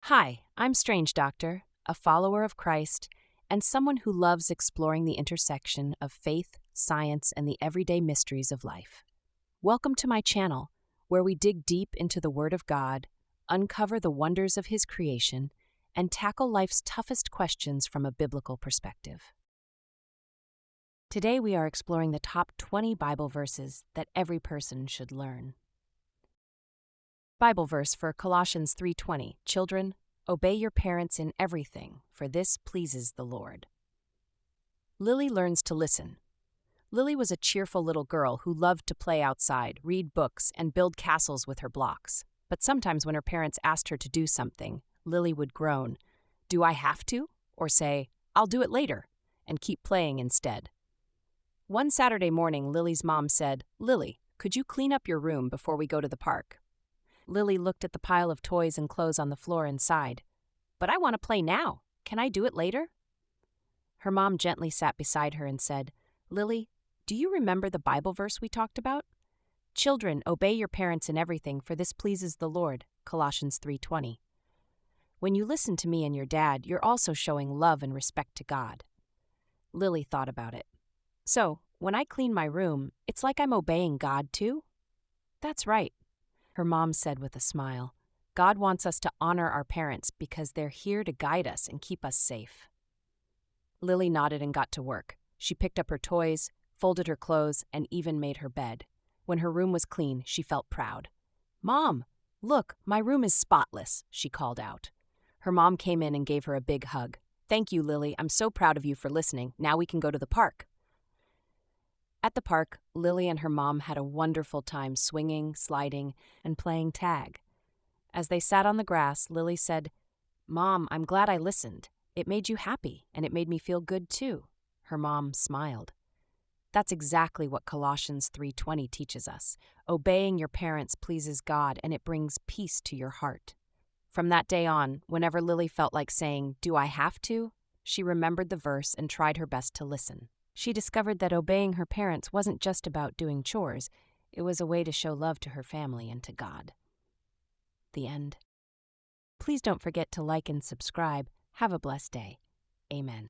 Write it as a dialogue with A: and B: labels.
A: Hi, I'm StrangeDr, a follower of Christ, and someone who loves exploring the intersection of faith, science, and the everyday mysteries of life. Welcome to my channel, where we dig deep into the Word of God, uncover the wonders of His creation, and tackle life's toughest questions from a biblical perspective. Today we are exploring the top 20 Bible verses that every person should learn. Bible verse for Colossians 3:20. Children, obey your parents in everything, for this pleases the Lord. Lily learns to listen. Lily was a cheerful little girl who loved to play outside, read books, and build castles with her blocks. But sometimes when her parents asked her to do something, Lily would groan, "Do I have to?" or say, "I'll do it later," and keep playing instead. One Saturday morning, Lily's mom said, "Lily, could you clean up your room before we go to the park?" Lily looked at the pile of toys and clothes on the floor and sighed. "But I want to play now. Can I do it later?" Her mom gently sat beside her and said, "Lily, do you remember the Bible verse we talked about? Children, obey your parents in everything, for this pleases the Lord, Colossians 3:20. When you listen to me and your dad, you're also showing love and respect to God." Lily thought about it. "So, when I clean my room, it's like I'm obeying God too?" "That's right," her mom said with a smile. "God wants us to honor our parents because they're here to guide us and keep us safe." Lily nodded and got to work. She picked up her toys, folded her clothes, and even made her bed. When her room was clean, she felt proud. "Mom, look, my room is spotless," she called out. Her mom came in and gave her a big hug. "Thank you, Lily. I'm so proud of you for listening. Now we can go to the park." At the park, Lily and her mom had a wonderful time swinging, sliding, and playing tag. As they sat on the grass, Lily said, "Mom, I'm glad I listened. It made you happy, and it made me feel good too." Her mom smiled. That's exactly what Colossians 3:20 teaches us. Obeying your parents pleases God, and it brings peace to your heart. From that day on, whenever Lily felt like saying, "Do I have to?" she remembered the verse and tried her best to listen. She discovered that obeying her parents wasn't just about doing chores, it was a way to show love to her family and to God. The end. Please don't forget to like and subscribe. Have a blessed day. Amen.